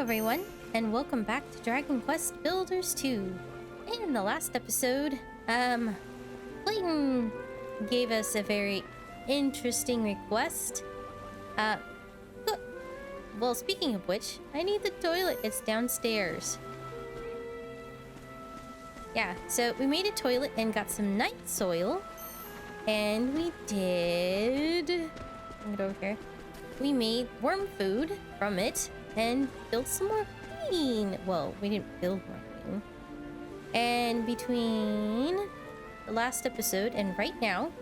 everyone, and welcome back to Dragon Quest Builders 2. In the last episode, Clayton gave us a very interesting request. Well, speaking of which, I need the toilet. It's downstairs. Yeah, so we made a toilet and got some night soil. And we did... Bring it over here. We made worm food from it and built some more queen. Well, we didn't build more queen. And between the last episode and right now,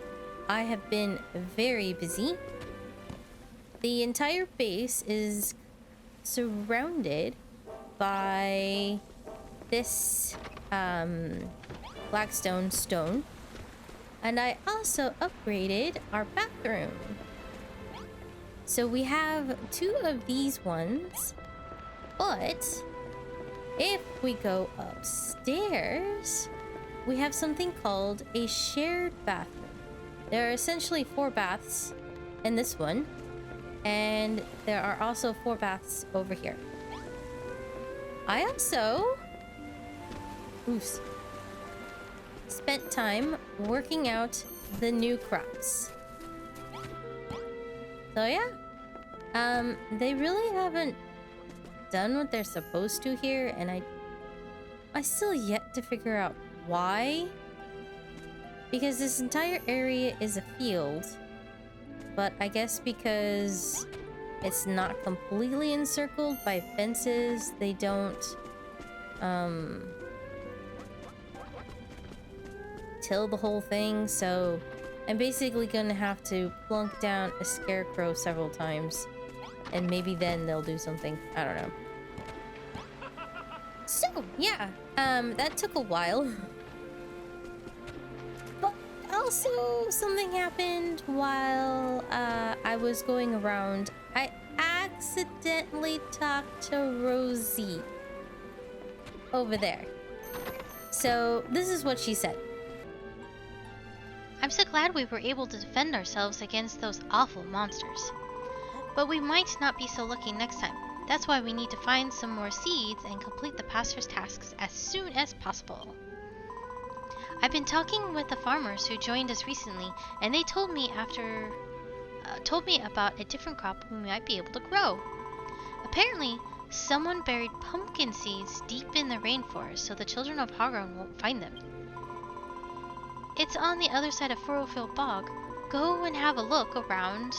I have been very busy. The entire base is surrounded by this blackstone stone. And I also upgraded our bathroom. So we have 2 of these ones, but if we go upstairs, we have something called a shared bathroom. There are essentially 4 baths in this one, and there are also 4 baths over here. I also spent time working out the new crops. So yeah, they really haven't done what they're supposed to here, and I still yet to figure out why. Because this entire area is a field, but I guess because it's not completely encircled by fences, they don't till the whole thing, so I'm basically gonna have to plunk down a scarecrow several times, and maybe then they'll do something. I don't know. So yeah, that took a while. But also something happened while I was going around. I accidentally talked to Rosie over there. So this is what she said. I'm so glad we were able to defend ourselves against those awful monsters. But we might not be so lucky next time. That's why we need to find some more seeds and complete the pastor's tasks as soon as possible. I've been talking with the farmers who joined us recently, and they told me about a different crop we might be able to grow. Apparently, someone buried pumpkin seeds deep in the rainforest so the children of Hagon won't find them. It's on the other side of Furrowfield Bog. Go and have a look around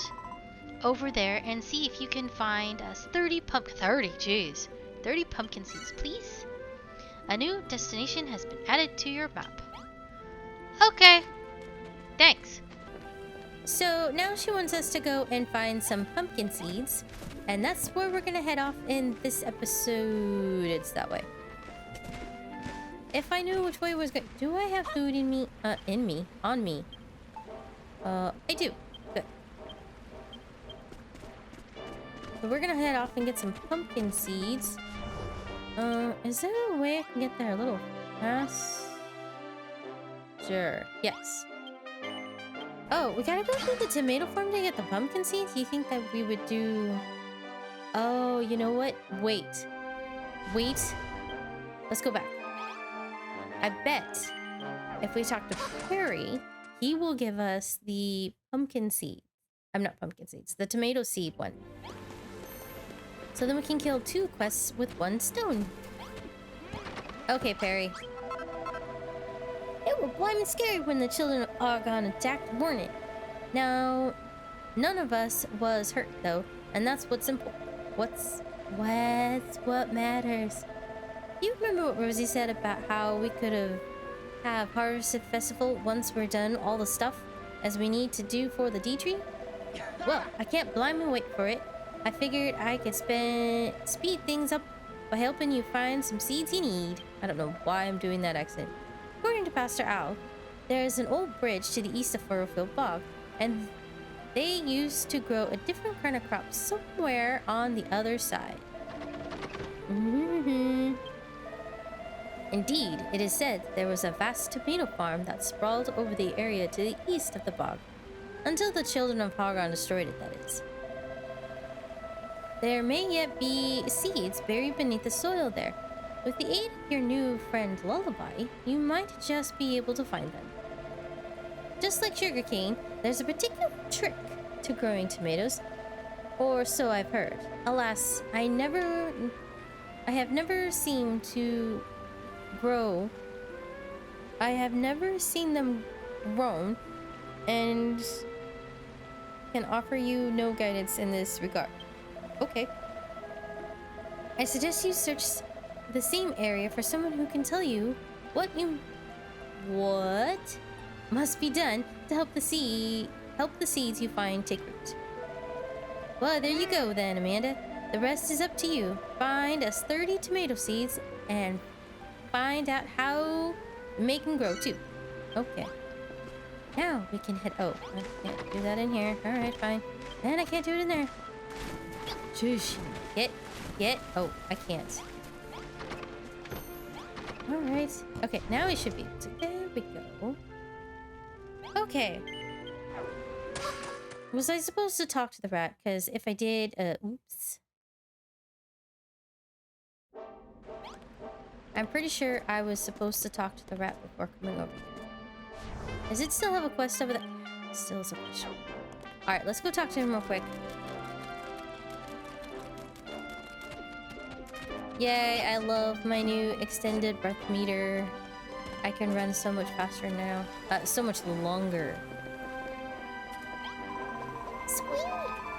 over there and see if you can find us 30 pumpkin seeds, please. A new destination has been added to your map. Okay. Thanks. So now she wants us to go and find some pumpkin seeds, and that's where we're gonna head off in this episode. It's that way. If I knew which way was good. Do I have food in me? On me. I do. Good. So we're gonna head off and get some pumpkin seeds. Is there a way I can get there a little fast? Sure. Yes. Oh, we gotta go to the tomato farm to get the pumpkin seeds? You think that we would do... Oh, you know what? Wait. Let's go back. I bet if we talk to Perry, he will give us the pumpkin seed. I'm not pumpkin seeds, the tomato seed one. So then we can kill 2 quests with 1 stone. Okay, Perry. It was blimey scary when the children of Argon attacked Morning. Now, none of us was hurt though, and that's what's important. What matters. You remember what Rosie said about how we could have Harvested Festival once we're done all the stuff as we need to do for the D-Tree? Well, I can't blindly wait for it. I figured I could speed things up by helping you find some seeds you need. I don't know why I'm doing that accent. According to Pastor Al, there is an old bridge to the east of Furrowfield Bog, and they used to grow a different kind of crop somewhere on the other side. Indeed, it is said there was a vast tomato farm that sprawled over the area to the east of the bog. Until the children of Hagon destroyed it, that is. There may yet be seeds buried beneath the soil there. With the aid of your new friend Lullaby, you might just be able to find them. Just like sugarcane, there's a particular trick to growing tomatoes, or so I've heard. Alas, I have never seen to grow. I have never seen them grown, and can offer you no guidance in this regard. Okay. I suggest you search the same area for someone who can tell you what must be done to help the seeds you find take root. Well, there you go then, Amanda. The rest is up to you. Find us 30 tomato seeds and find out how to make them grow too. Okay. Now we can head. Oh, I can't do that in here. Alright, fine. And I can't do it in there. Shush. Get. Oh, I can't. Alright. Okay, now we should be able to. There we go. Okay. Was I supposed to talk to the rat? Because if I did, oops. I'm pretty sure I was supposed to talk to the rat before coming over here. Does it still have a quest over there? Still is a question. Alright, let's go talk to him real quick. Yay, I love my new extended breath meter. I can run so much faster now. So much longer. Sweet!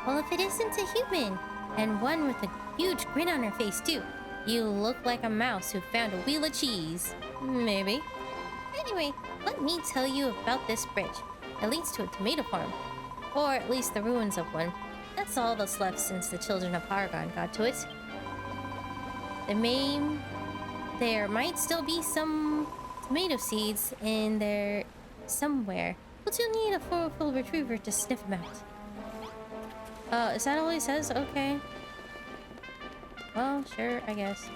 Well, if it isn't a human, and one with a huge grin on her face too, you look like a mouse who found a wheel of cheese. Maybe. Anyway, let me tell you about this bridge. It leads to a tomato farm. Or at least the ruins of one. That's all that's left since the children of Paragon got to it. There might still be some tomato seeds in there somewhere, but you'll need a four-foot retriever to sniff them out. Is that all he says? Okay. Well, sure, I guess.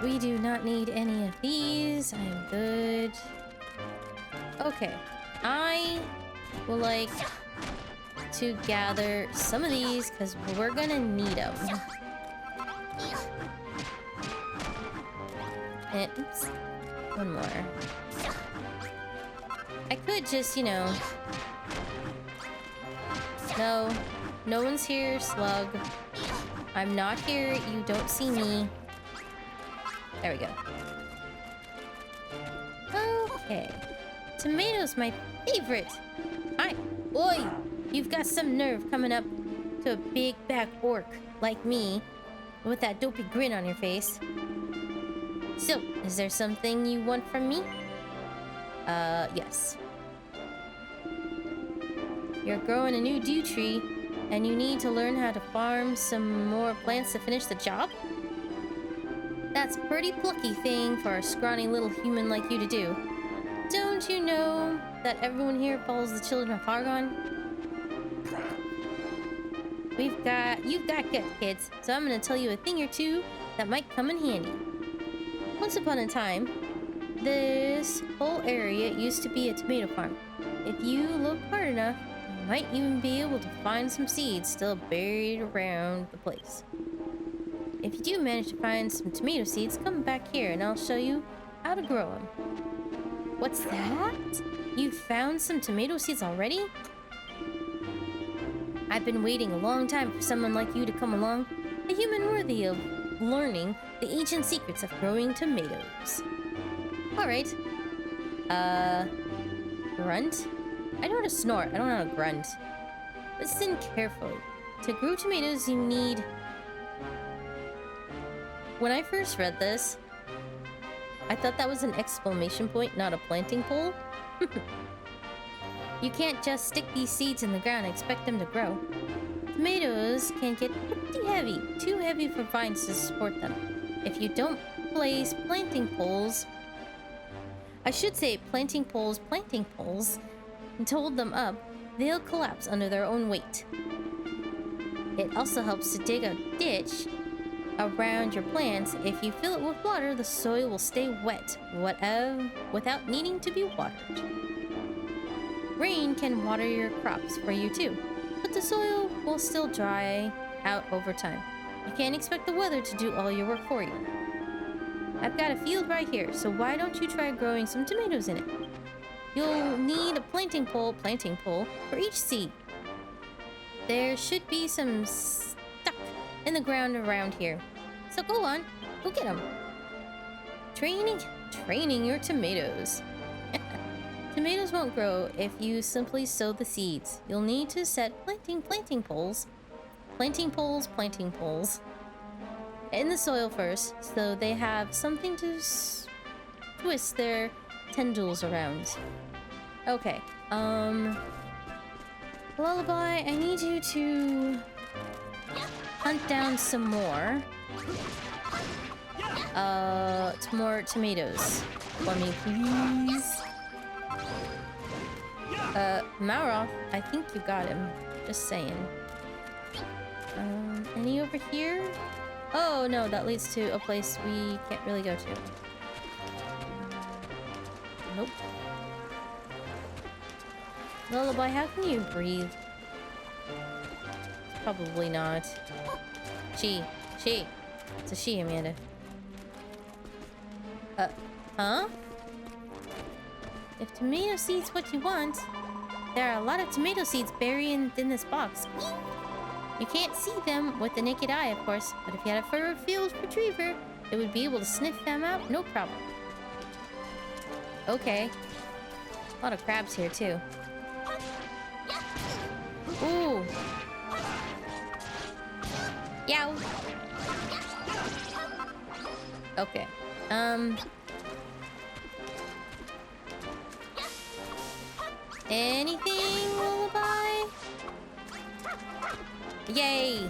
We do not need any of these. I am good. Okay. I would like to gather some of these because we're gonna need them. And, oops. One more. I could just, you know... No. No one's here, slug. I'm not here. You don't see me. There we go. Okay. Tomatoes, my favorite. Oi! You've got some nerve coming up to a big back orc like me with that dopey grin on your face. So, is there something you want from me? Yes. You're growing a new dew tree, and you need to learn how to farm some more plants to finish the job? That's a pretty plucky thing for a scrawny little human like you to do. Don't you know that everyone here follows the children of Paragon? You've got good kids, so I'm gonna tell you a thing or two that might come in handy. Once upon a time, this whole area used to be a tomato farm. If you look hard enough, you might even be able to find some seeds still buried around the place. If you do manage to find some tomato seeds, come back here and I'll show you how to grow them. What's that? You found some tomato seeds already? I've been waiting a long time for someone like you to come along, a human worthy of learning the ancient secrets of growing tomatoes. Alright. Grunt? I know how to snort, I don't know how to grunt. Listen carefully. To grow tomatoes, you need... When I first read this, I thought that was an exclamation point, not a planting pole. You can't just stick these seeds in the ground and expect them to grow. Tomatoes can get pretty heavy, too heavy for vines to support them. If you don't place planting poles, I should say planting poles, and hold them up, they'll collapse under their own weight. It also helps to dig a ditch around your plants. If you fill it with water, the soil will stay wet, without needing to be watered. Rain can water your crops for you too, but but the soil will still dry out over time. You can't expect the weather to do all your work for you. I've got a field right here, so why don't you try growing some tomatoes in it? You'll need a planting pole for each seed. There should be some stuck in the ground around here. So go on, go get them. Training your tomatoes. Tomatoes won't grow if you simply sow the seeds. You'll need to set planting poles in the soil first, so they have something to twist their tendrils around. Okay, Lullaby, I need you to hunt down some more tomatoes for me, please. Mauroth, I think you got him. Just saying. Any over here? Oh, no, that leads to a place we can't really go to. Nope. Lullaby, how can you breathe? Probably not. She. It's a she, Amanda. Huh? If tomato seed's what you want, there are a lot of tomato seeds buried in this box. You can't see them with the naked eye, of course, but if you had a fur-filled retriever, it would be able to sniff them out, no problem. Okay. A lot of crabs here, too. Ooh. Yow. Okay. Anything, Lullaby? Yay!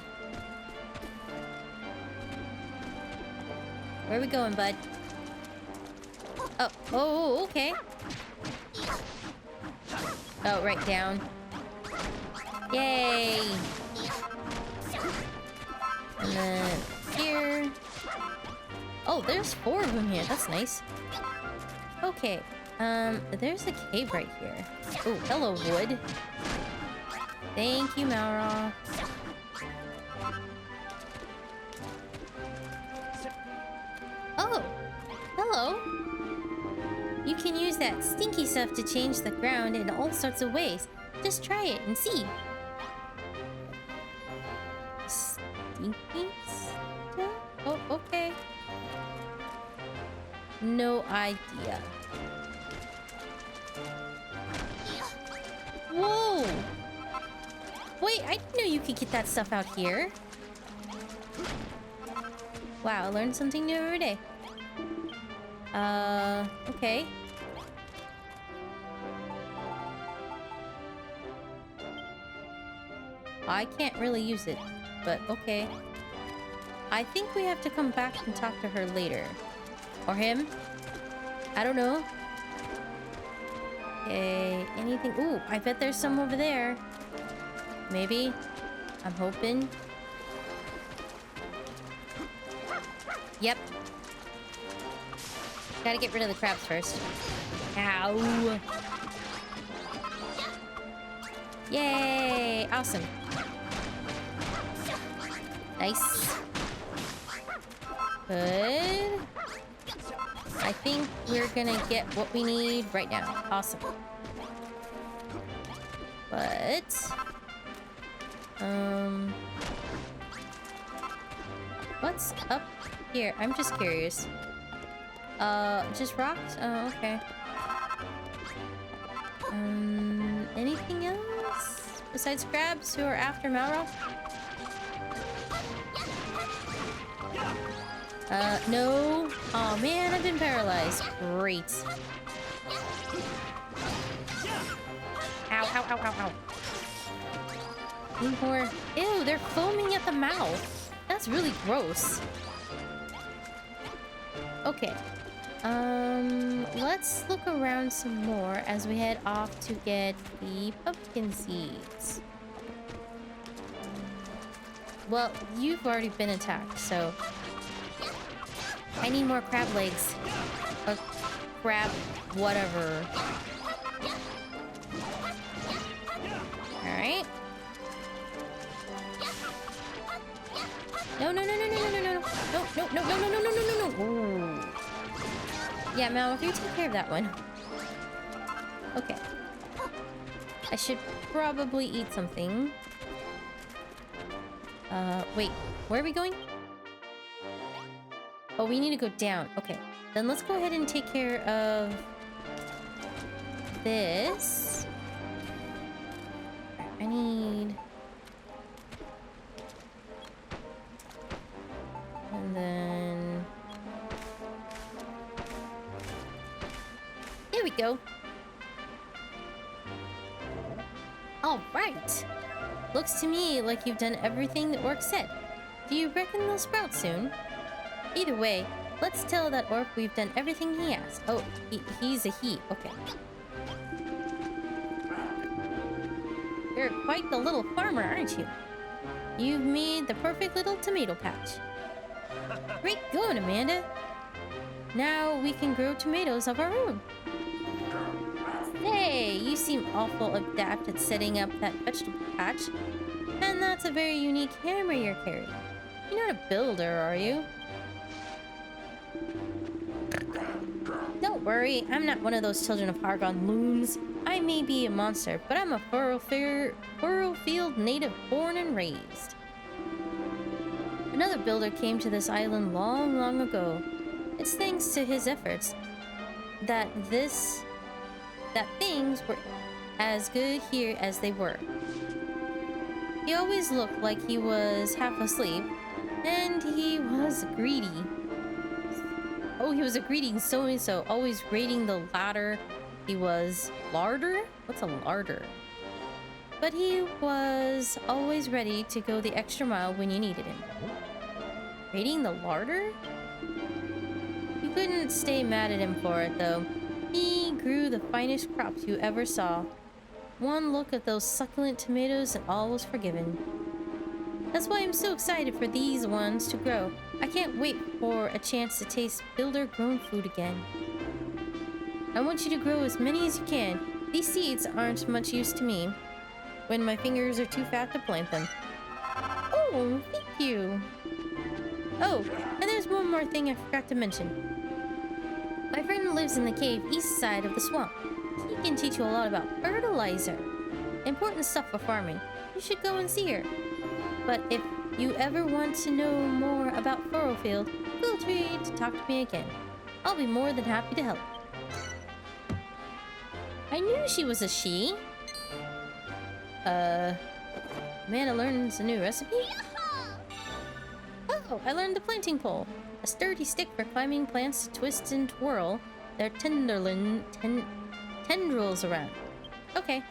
Where are we going, bud? Oh, okay. Oh, right down. Yay! And then here. Oh, there's 4 of them here. That's nice. Okay. There's a cave right here. Oh, hello, wood. Thank you, Malra. Oh, hello. You can use that stinky stuff to change the ground in all sorts of ways. Just try it and see. Stinky stuff? Oh, okay. No idea. Whoa! Wait, I didn't know you could get that stuff out here. Wow, I learned something new every day. Okay. I can't really use it, but okay. I think we have to come back and talk to her later. Or him? I don't know. Okay, anything? Ooh, I bet there's some over there. Maybe. I'm hoping. Yep. Gotta get rid of the crabs first. Ow. Yay! Awesome. Nice. Good. I think we're gonna get what we need right now. Awesome. But... what's up here? I'm just curious. Just rocks? Oh, okay. Anything else? Besides crabs who are after Malra? No. Oh man, I've been paralyzed. Great. Ow, ow, ow, ow, ow. Need more. Ew, they're foaming at the mouth. That's really gross. Okay. Let's look around some more as we head off to get the pumpkin seeds. Well, you've already been attacked, so... I need more crab legs. Or crab whatever. Alright. No, no, no, no, no, no, no, no, no, no, no, no, no, no, no, no, no, no. Yeah, Mal, you take care of that one. Okay. I should probably eat something. Wait. Where are we going? Oh, we need to go down. Okay. Then let's go ahead and take care of this. I need... And then... There we go. All right. Looks to me like you've done everything the orc said. Do you reckon they'll sprout soon? Either way, let's tell that orc we've done everything he asked. Oh, he's a he. Okay. You're quite the little farmer, aren't you? You've made the perfect little tomato patch. Great going, Amanda. Now we can grow tomatoes of our own. Hey, you seem awful adept at setting up that vegetable patch. And that's a very unique hammer you're carrying. You're not a builder, are you? Don't worry, I'm not one of those children of Hargon loons. I may be a monster, but I'm a Furrowfield native born and raised. Another builder came to this island long, long ago. It's thanks to his efforts that things were as good here as they were. He always looked like he was half asleep, and he was greedy. Oh, he was a greedy so-and-so, always raiding the ladder. He was larder? What's a larder? But he was always ready to go the extra mile when you needed him. Raiding the larder? You couldn't stay mad at him for it, though. He grew the finest crops you ever saw. One look at those succulent tomatoes and all was forgiven. That's why I'm so excited for these ones to grow. I can't wait for a chance to taste builder-grown food again. I want you to grow as many as you can. These seeds aren't much use to me when my fingers are too fat to plant them. Oh, thank you. Oh, and there's one more thing I forgot to mention. My friend lives in the cave east side of the swamp. She can teach you a lot about fertilizer. Important stuff for farming. You should go and see her. But if you ever want to know more about Furrowfield, feel free to talk to me again. I'll be more than happy to help. I knew she was a she. Amanda learns a new recipe? Oh, I learned the planting pole. A sturdy stick for climbing plants to twist and twirl their tendrils around. Okay.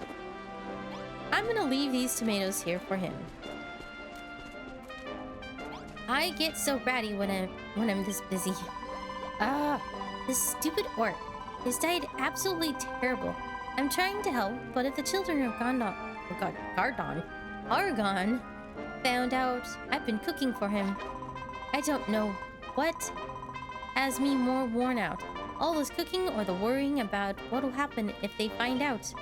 I'm gonna leave these tomatoes here for him. I get so ratty when I'm this busy. This stupid orc. His diet absolutely terrible. I'm trying to help, but if the children of Argon found out I've been cooking for him, I don't know what has me more worn out. All this cooking or the worrying about what'll happen if they find out.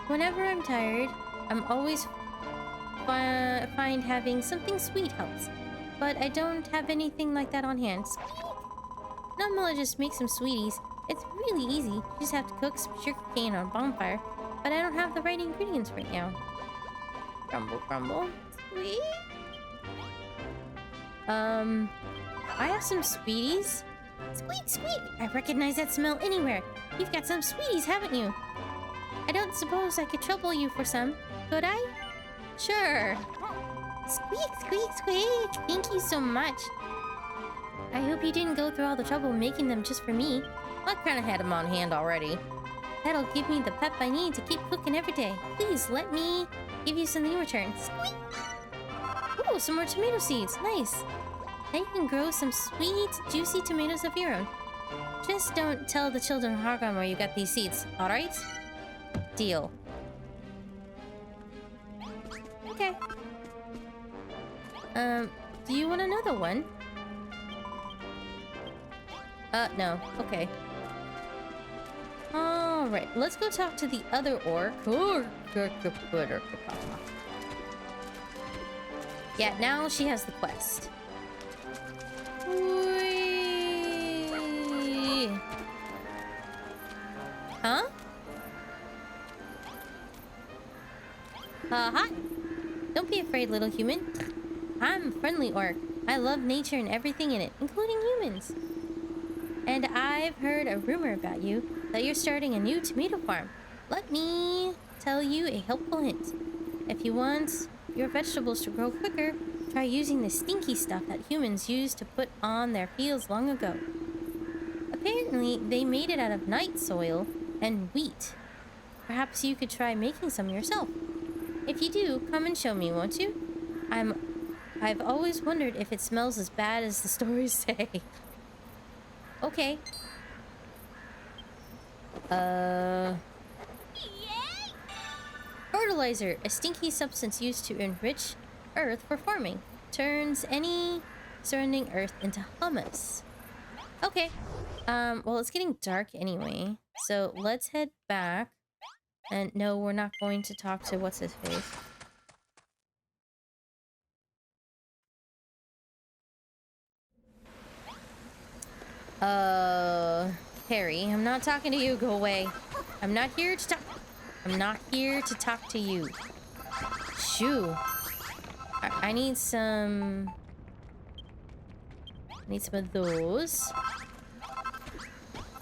Whenever I'm tired, I'm always find having something sweet helps. But I don't have anything like that on hand. Normally just make some sweeties. It's really easy. You just have to cook some sugar cane on a bonfire. But I don't have the right ingredients right now. Crumble, crumble. Sweet. I have some sweeties. Squeak, squeak! I recognize that smell anywhere. You've got some sweeties, haven't you? I don't suppose I could trouble you for some, could I? Sure. Squeak, squeak, squeak! Thank you so much. I hope you didn't go through all the trouble making them just for me. I kind of had them on hand already. That'll give me the pep I need to keep cooking every day. Please let me give you something in return. Squeak! Oh, some more tomato seeds. Nice. Now you can grow some sweet, juicy tomatoes of your own. Just don't tell the children of Hargon where you got these seeds, alright? Deal. Okay. Do you want another one? No. Okay. Alright, let's go talk to the other orc. Yeah, now she has the quest. Whee! Huh? Hi. Don't be afraid, little human. I'm a friendly orc. I love nature and everything in it, including humans. And I've heard a rumor about you, that you're starting a new tomato farm. Let me tell you a helpful hint. If you want your vegetables to grow quicker, try using the stinky stuff that humans used to put on their fields long ago. Apparently, they made it out of night soil and wheat. Perhaps you could try making some yourself. If you do, come and show me, won't you? I've always wondered if it smells as bad as the stories say. Okay. Fertilizer, a stinky substance used to enrich earth for farming. Turns any surrounding earth into hummus. Okay. Well, it's getting dark anyway. So let's head back. And no, we're not going to talk to what's-his-face. Harry, I'm not talking to you. Go away. I'm not here to talk. I'm not here to talk to you. Shoo. I need some... I need some of those.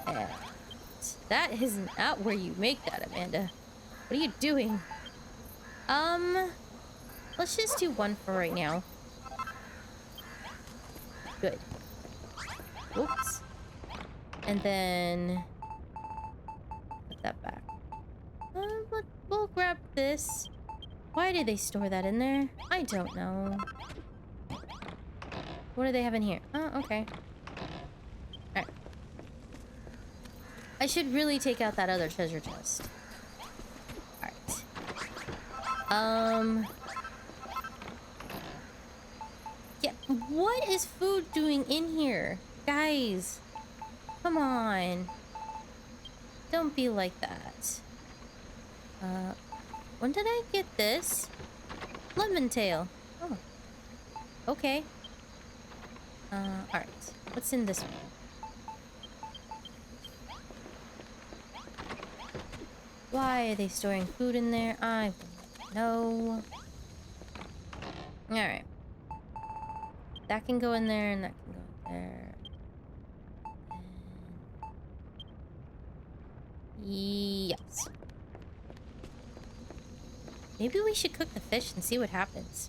And that is not where you make that, Amanda. What are you doing? Let's just do one for right now. Good. Oops. And then put that back. We'll grab this. Why did they store that in there? I don't know. What do they have in here? Oh, okay. Alright. I should really take out that other treasure chest. Alright. Yeah, what is food doing in here? Guys, come on. Don't be like that. When did I get this? Lemon tail. Oh. Okay. Alright. What's in this one? Why are they storing food in there? I don't know. Alright. That can go in there and that can go in there. Yes. Maybe we should cook the fish and see what happens.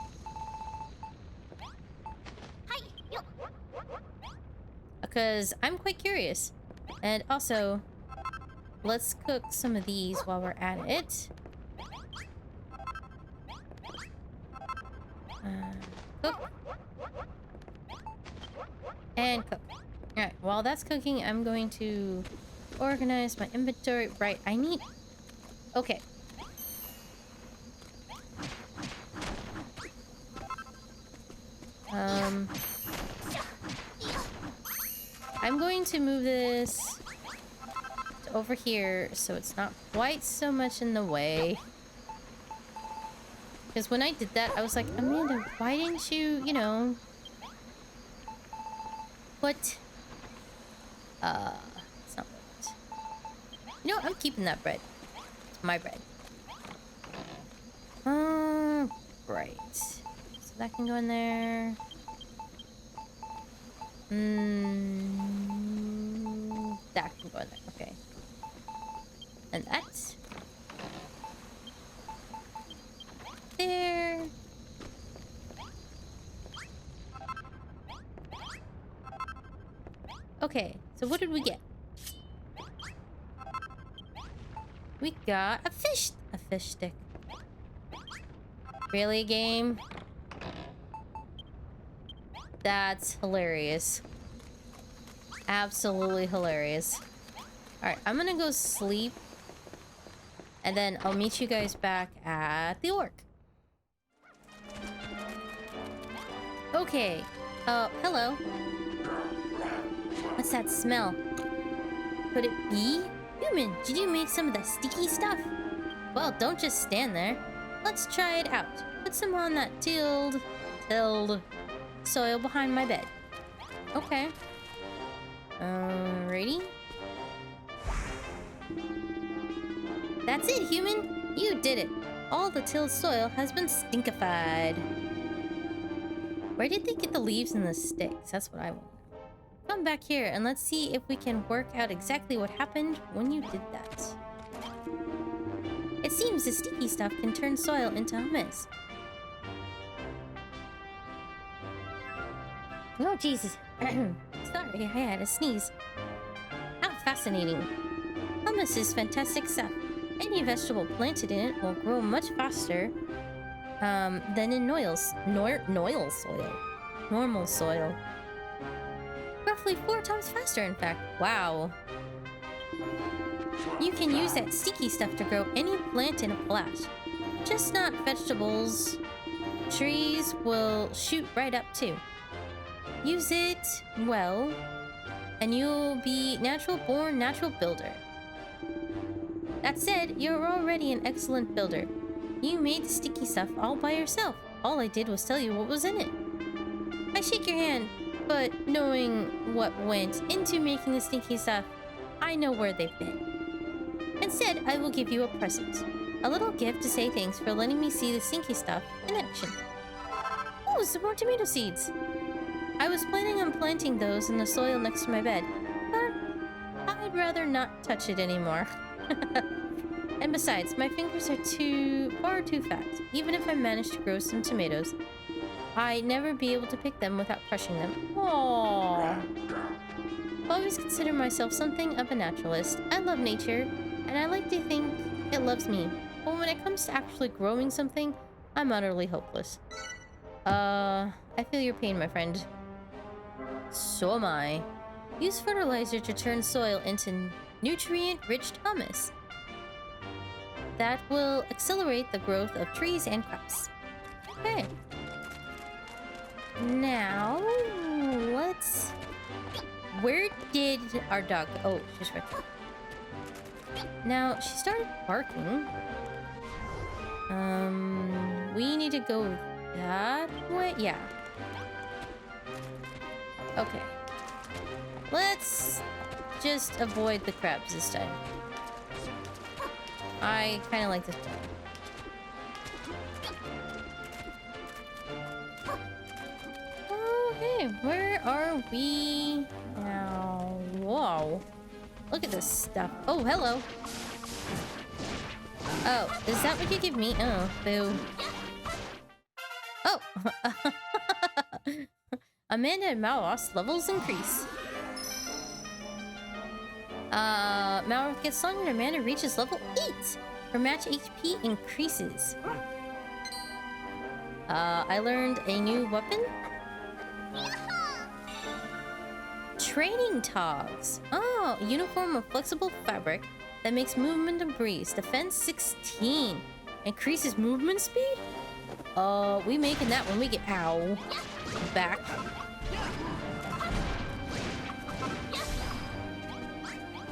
Because I'm quite curious. And also, let's cook some of these while we're at it. Cook. And cook. Alright, while that's cooking, I'm going to organize my inventory. Right, I need... Okay. I'm going to move this to over here so it's not quite so much in the way. Because when I did that, I was like, Amanda, why didn't you, you know, put... it's not right. You know what? I'm keeping that bread. It's my bread. Right. So that can go in there. That can go in there. Okay. And that. There. Okay, so what did we get? We got a fish stick. Really, game? That's hilarious. Absolutely hilarious. Alright, I'm gonna go sleep. And then I'll meet you guys back at the orc. Okay. Hello. What's that smell? Could it be? Human, did you make some of the sticky stuff? Well, don't just stand there. Let's try it out. Put some on that tilled soil behind my bed. Okay. Alrighty. That's it, human. You did it. All the tilled soil has been stinkified. Where did they get the leaves and the sticks? That's what I want. Come back here and let's see if we can work out exactly what happened when you did that. It seems the sticky stuff can turn soil into hummus. Oh, Jesus. Sorry, I had a sneeze. How fascinating. Hummus is fantastic stuff. Any vegetable planted in it will grow much faster than in normal soil. Roughly 4 times faster, in fact. Wow. You can use that sticky stuff to grow any plant in a flash. Just not vegetables. Trees will shoot right up too. Use it well, and you'll be natural-born natural builder. That said, you're already an excellent builder. You made the sticky stuff all by yourself. All I did was tell you what was in it. I shake your hand, but knowing what went into making the sticky stuff, I know where they've been. Instead, I will give you a present. A little gift to say thanks for letting me see the stinky stuff in action. Oh, some more tomato seeds! I was planning on planting those in the soil next to my bed, but I'd rather not touch it anymore. And besides, my fingers are far too fat. Even if I managed to grow some tomatoes, I'd never be able to pick them without crushing them. Aww. I always consider myself something of a naturalist. I love nature, and I like to think it loves me. But when it comes to actually growing something, I'm utterly hopeless. I feel your pain, my friend. So am I. Use fertilizer to turn soil into nutrient-rich hummus. That will accelerate the growth of trees and crops. Okay. Now, let's... Where did our dog go? Oh, she's right there. Now, she started barking. We need to go that way? Yeah. Okay. Let's just avoid the crabs this time. I kind of like this one. Okay, where are we now? Whoa. Look at this stuff. Oh, hello. Oh, is that what you give me? Oh, boo. Oh. Amanda and Malroth's levels increase. Malroth gets stronger and Amanda reaches level 8. Her match HP increases. I learned a new weapon. Training togs. Oh, a uniform of flexible fabric that makes movement a breeze. Defense 16. Increases movement speed? We making that when we get back.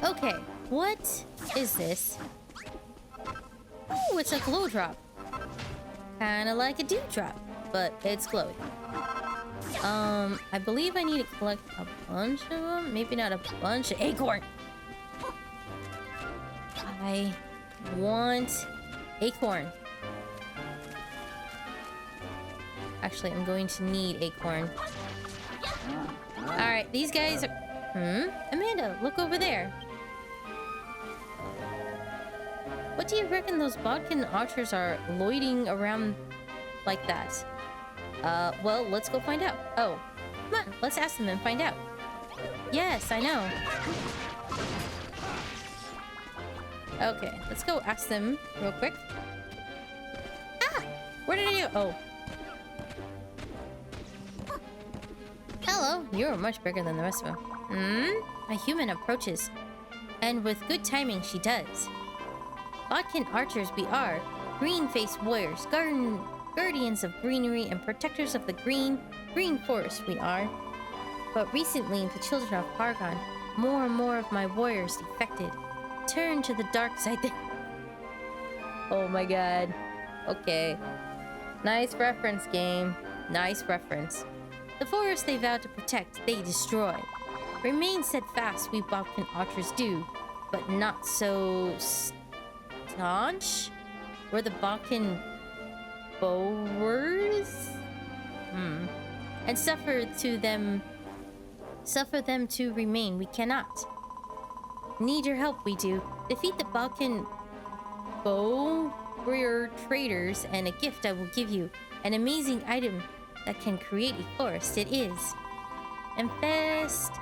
Okay, what is this? Oh, it's a glow drop. Kinda like a dewdrop, but it's glowing. I believe I need to collect a bunch of them. Maybe not a bunch. Acorn! I want acorn. Actually, I'm going to need acorn. Alright, these guys are... Amanda, look over there. What do you reckon those bodkin archers are loitering around like that? Well, let's go find out. Oh, come on, let's ask them and find out. Yes, I know. Okay, let's go ask them real quick. Ah! Where did I go? Oh. Hello, you're much bigger than the rest of them. A human approaches. And with good timing, she does. Bodkin archers we are. Green-faced warriors, guardians of greenery and protectors of the green forest we are. But recently, the children of Hargon, more and more of my warriors defected. Turned to the dark side. Oh my god. Okay. Nice reference, game. Nice reference. The forest they vow to protect, they destroy. Remain steadfast, we Bobkin archers do, but not so staunch? We're the Bobkin bowers? And suffer them to remain. We cannot. Need your help, we do. Defeat the Balkan warrior traders, and a gift I will give you. An amazing item that can create a forest. It is. Infest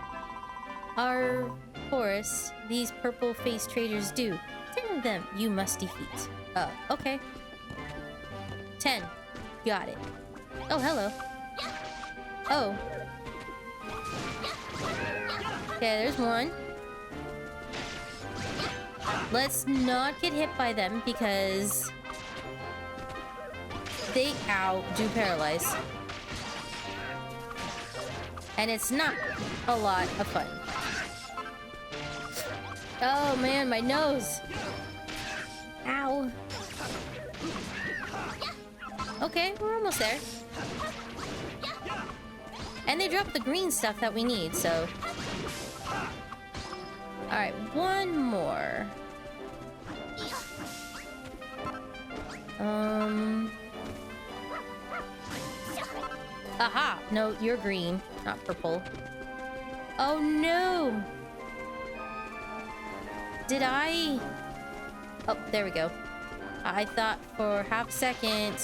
our forest, these purple-faced traders do. 10 of them you must defeat. Okay. 10. Got it. Oh, hello. Oh. Okay, there's one. Let's not get hit by them because they do paralyze. And it's not a lot of fun. Oh man, my nose. Ow. Okay, we're almost there. And they dropped the green stuff that we need, so... Alright, one more. Aha! No, you're green, not purple. Oh no! Did I... Oh, there we go. I thought for half a second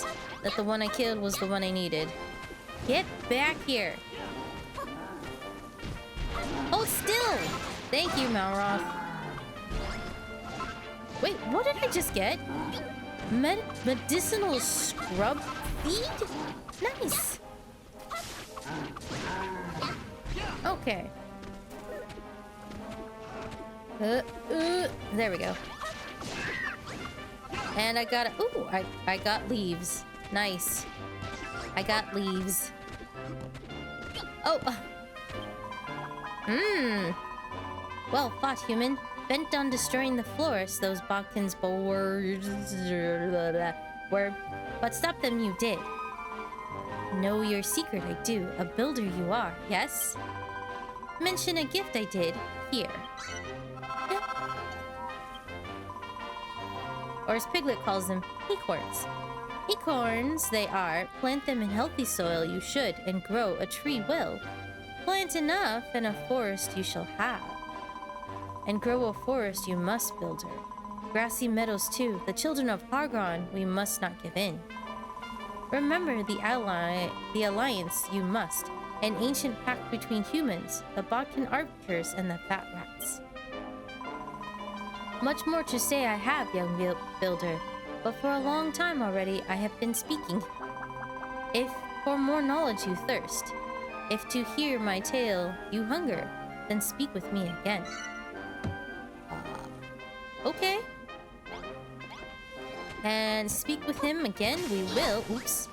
that the one I killed was the one I needed. Get back here! Oh, still! Thank you, Malroth. Wait, what did I just get? Medicinal scrub feed? Nice! Okay. There we go. And I got... Ooh, I got leaves. Nice. I got leaves. Oh! Well fought, human. Bent on destroying the forest, those Bogkin's boards were... But stop them you did. Know your secret, I do. A builder you are, yes? Mention a gift I did. Here. Or as Piglet calls them, acorns. Acorns, they are. Plant them in healthy soil you should, and grow a tree will. Plant enough, and a forest you shall have. And grow a forest you must, builder. Grassy meadows too, the children of Hargon we must not give in. Remember the alliance you must, an ancient pact between humans, the Bodkin archers, and the fat rats. Much more to say I have, young builder, but for a long time already I have been speaking. If for more knowledge you thirst, if to hear my tale you hunger, then speak with me again. Okay. And speak with him again we will, oops,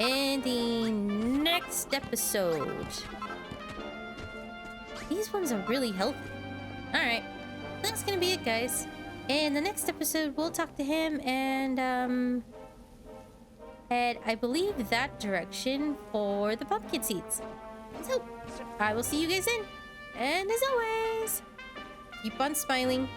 in the next episode. These ones are really healthy. Alright, that's gonna be it, guys. In the next episode, we'll talk to him and head, I believe, that direction for the pumpkin seeds. So, I will see you guys in. And as always, keep on smiling.